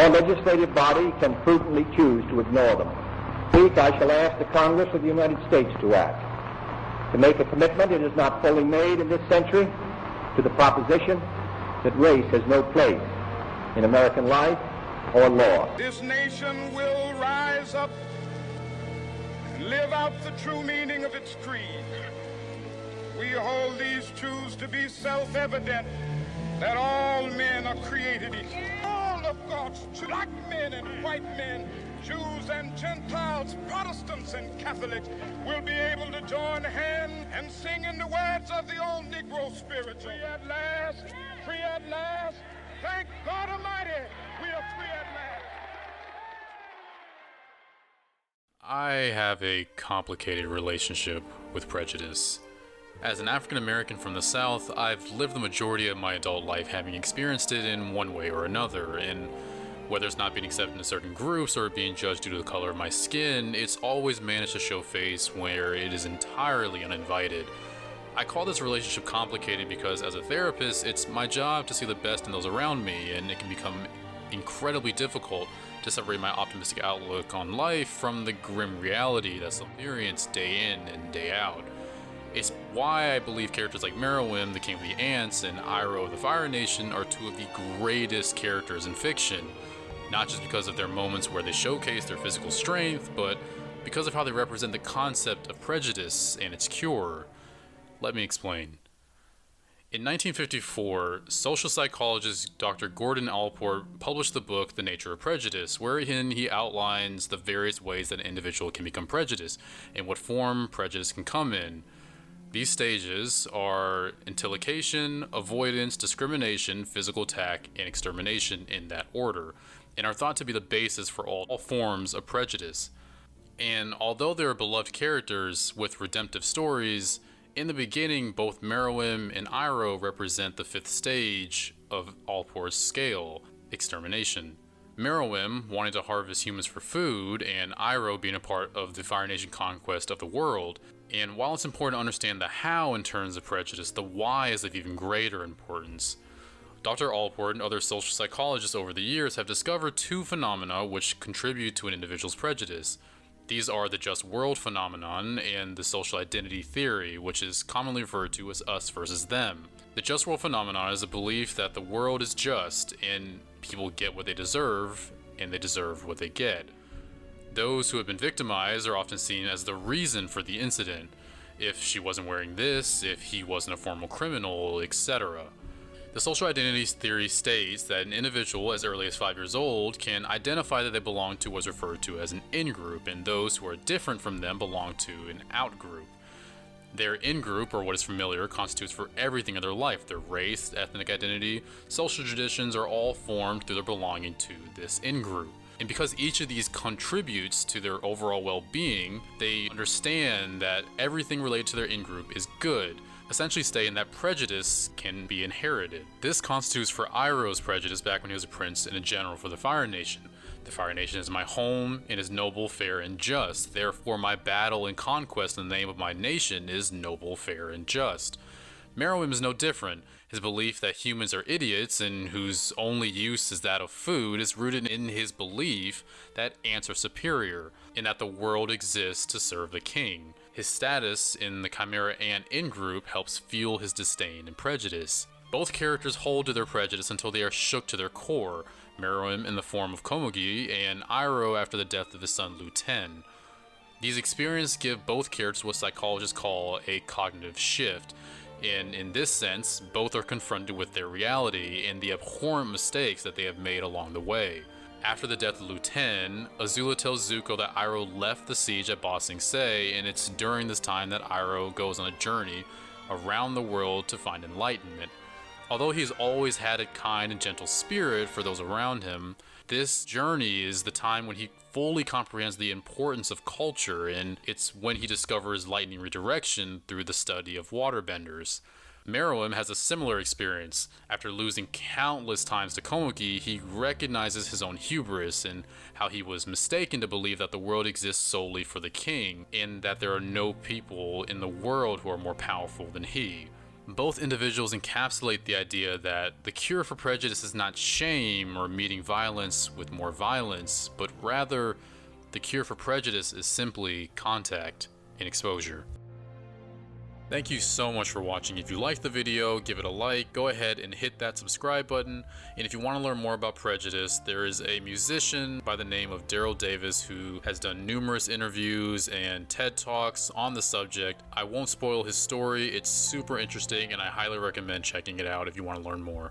No legislative body can prudently choose to ignore them. This week I shall ask the Congress of the United States to act, to make a commitment it has not fully made in this century to the proposition that race has no place in American life or law. This nation will rise up and live out the true meaning of its creed. We hold these truths to be self-evident, that all men are created equal. All of God's black men and white men, Jews and Gentiles, Protestants and Catholics will be able to join hands and sing in the words of the old Negro spiritual. Free at last, free at last. Thank God Almighty, we are free at last. I have a complicated relationship with prejudice. As an African American from the South, I've lived the majority of my adult life having experienced it in one way or another, and whether it's not being accepted in certain groups or being judged due to the color of my skin, it's always managed to show face where it is entirely uninvited. I call this relationship complicated because as a therapist, it's my job to see the best in those around me, and it can become incredibly difficult to separate my optimistic outlook on life from the grim reality that's experienced day in and day out. It's why I believe characters like Meruem, the King of the Ants, and Iroh, the Fire Nation, are two of the greatest characters in fiction. Not just because of their moments where they showcase their physical strength, but because of how they represent the concept of prejudice and its cure. Let me explain. In 1954, social psychologist Dr. Gordon Allport published the book The Nature of Prejudice, wherein he outlines the various ways that an individual can become prejudiced and what form prejudice can come in. These stages are intillocation, avoidance, discrimination, physical attack, and extermination in that order, and are thought to be the basis for all forms of prejudice. And although they are beloved characters with redemptive stories, in the beginning both Meruem and Iroh represent the fifth stage of Allport's scale, extermination. Meruem wanting to harvest humans for food, and Iroh being a part of the Fire Nation conquest of the world. And while it's important to understand the how in terms of prejudice, the why is of even greater importance. Dr. Allport and other social psychologists over the years have discovered two phenomena which contribute to an individual's prejudice. These are the just world phenomenon and the social identity theory, which is commonly referred to as us versus them. The just world phenomenon is a belief that the world is just and people get what they deserve and they deserve what they get. Those who have been victimized are often seen as the reason for the incident. If she wasn't wearing this, if he wasn't a formal criminal, etc. The social identity theory states that an individual as early as 5 years old can identify that they belong to what is referred to as an in-group, and those who are different from them belong to an out-group. Their in-group, or what is familiar, constitutes for everything in their life. Their race, ethnic identity, social traditions are all formed through their belonging to this in-group. And because each of these contributes to their overall well-being, they understand that everything related to their in-group is good, essentially stating that prejudice can be inherited. This constitutes for Iroh's prejudice back when he was a prince and a general for the Fire Nation. The Fire Nation is my home and is noble, fair, and just. Therefore, my battle and conquest in the name of my nation is noble, fair, and just. Meruem is no different. His belief that humans are idiots and whose only use is that of food is rooted in his belief that ants are superior and that the world exists to serve the king. His status in the Chimera Ant in-group helps fuel his disdain and prejudice. Both characters hold to their prejudice until they are shook to their core, Meruem in the form of Komugi and Iroh after the death of his son Lu-Ten. These experiences give both characters what psychologists call a cognitive shift, and in this sense, both are confronted with their reality and the abhorrent mistakes that they have made along the way. After the death of Lu-Ten, Azula tells Zuko that Iroh left the siege at Ba Sing Se, and it's during this time that Iroh goes on a journey around the world to find enlightenment. Although he's always had a kind and gentle spirit for those around him, this journey is the time when he fully comprehends the importance of culture, and it's when he discovers lightning redirection through the study of waterbenders. Meruem has a similar experience. After losing countless times to Komugi, he recognizes his own hubris and how he was mistaken to believe that the world exists solely for the king, and that there are no people in the world who are more powerful than he. Both individuals encapsulate the idea that the cure for prejudice is not shame or meeting violence with more violence, but rather the cure for prejudice is simply contact and exposure. Thank you so much for watching. If you liked the video, give it a like, go ahead and hit that subscribe button. And if you want to learn more about Prejudice, there is a musician by the name of Daryl Davis who has done numerous interviews and TED Talks on the subject. I won't spoil his story, it's super interesting and I highly recommend checking it out if you want to learn more.